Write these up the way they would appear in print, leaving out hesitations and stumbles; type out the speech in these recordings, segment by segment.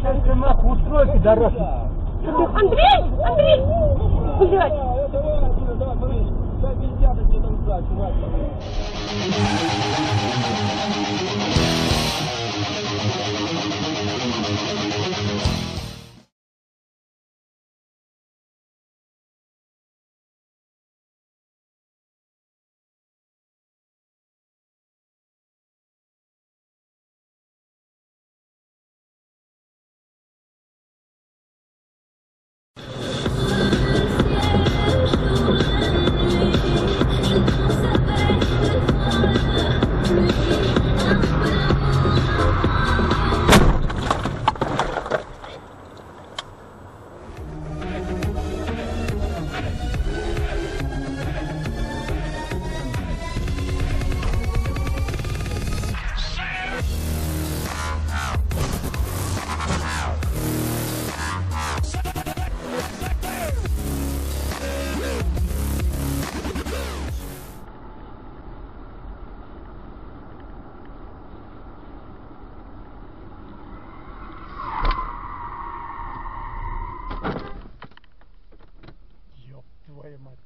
сейчас нахуй устройки дорожки. Андрей! Андрей! Блядь! Твою мать.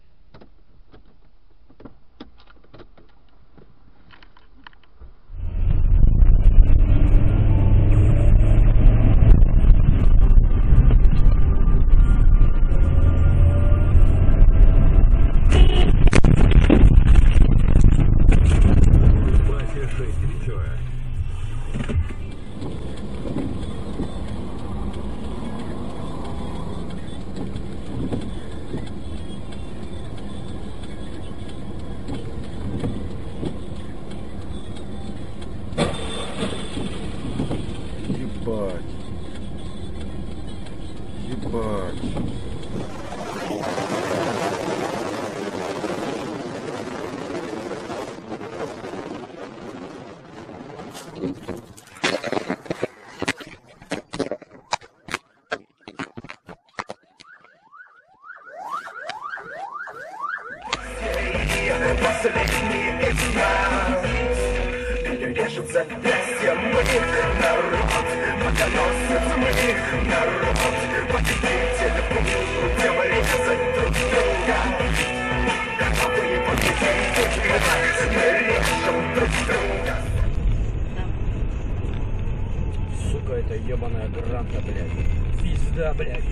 Последний из нас перережет запястья мы, народ, подоносит мы, народ, победитель будут резать друг друга, а вы победители, режем друг друга. Сука, это ебаная гранта, блядь. Пизда, блядь.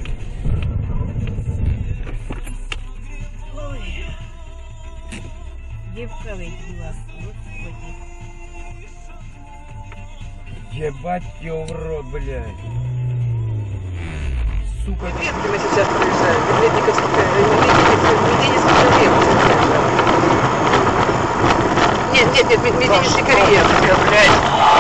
Девка выйдила, господи. Ебать его в рот, блядь. Сука. Ветки мы сейчас проезжаем. Медвединская крепость. Нет, Медвединский карьер, блядь.